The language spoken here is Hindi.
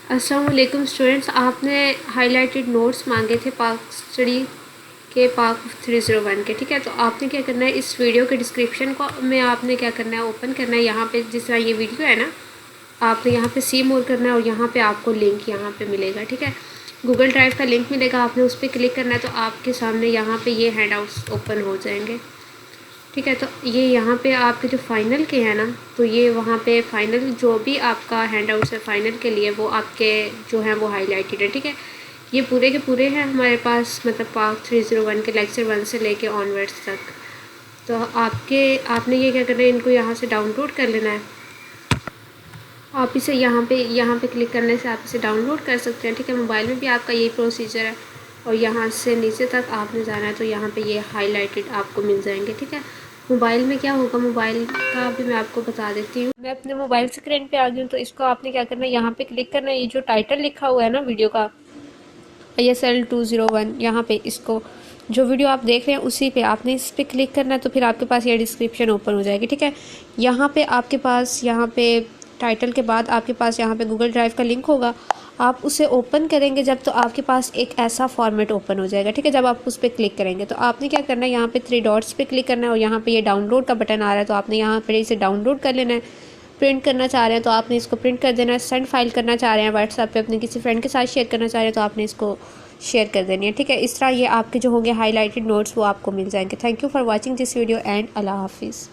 अस्सलाम वालेकुम स्टूडेंट्स, आपने हाइलाइटेड नोट्स मांगे थे पाक स्टडी के पाक 301 के। ठीक है, तो आपने क्या करना है, इस वीडियो के डिस्क्रिप्शन को में आपने क्या करना है, ओपन करना है। यहाँ पे जिस तरह ये वीडियो है ना, आपने यहाँ पे सी मोर करना है और यहाँ पे आपको लिंक यहाँ पे मिलेगा। ठीक है, गूगल ड्राइव का लिंक मिलेगा, आपने उस पर क्लिक करना है तो आपके सामने यहाँ पे ये हैंड आउट्स ओपन हो जाएंगे। ठीक है, तो ये यहाँ पे आपके जो फ़ाइनल के हैं ना, तो ये वहाँ पे फ़ाइनल जो भी आपका हैंड आउट्स है फ़ाइनल के लिए, वो आपके जो हैं वो हाईलाइटेड है। ठीक है, ये पूरे के पूरे हैं हमारे पास, मतलब पाक 301 के लेक्चर 1 से लेके ऑनवर्ड्स तक। तो आपने ये क्या करना है, इनको यहाँ से डाउनलोड कर लेना है। आप इसे यहाँ पे क्लिक करने से आप इसे डाउनलोड कर सकते हैं। ठीक है, मोबाइल में भी आपका यही प्रोसीजर है और यहाँ से नीचे तक आपने जाना है तो यहाँ पे ये हाईलाइटेड आपको मिल जाएंगे। ठीक है, मोबाइल में क्या होगा, मोबाइल का भी मैं आपको बता देती हूँ। मैं अपने मोबाइल स्क्रीन पे आ गई हूँ, तो इसको आपने क्या करना है, यहाँ पे क्लिक करना है। ये जो टाइटल लिखा हुआ है ना वीडियो का, ISL 201, यहाँ पे इसको जो वीडियो आप देख रहे हैं उसी पे आपने इस पर क्लिक करना है, तो फिर आपके पास ये डिस्क्रिप्शन ओपन हो जाएगी। ठीक है, यहाँ पे आपके पास यहाँ पे टाइटल के बाद आपके पास यहाँ पे गूगल ड्राइव का लिंक होगा। आप उसे ओपन करेंगे जब, तो आपके पास एक ऐसा फॉर्मेट ओपन हो जाएगा। ठीक है, जब आप उस पर क्लिक करेंगे तो आपने क्या करना है, यहाँ पे 3 डॉट्स पे क्लिक करना है और यहाँ पे ये डाउनलोड का बटन आ रहा है, तो आपने यहाँ पे इसे डाउनलोड कर लेना है। प्रिंट करना चाह रहे हैं तो आपने इसको प्रिंट कर देना है। सेंड फाइल करना चाह रहे हैं व्हाट्सएप पे अपने किसी फ्रेंड के साथ शेयर करना चाह रहे हैं तो आपने इसको शेयर कर देनी है। ठीक है, इस तरह ये आपके जो होंगे हाईलाइटेड नोट्स वो आपको मिल जाएंगे। Thank you for watching this video and अल्लाह हाफिज़।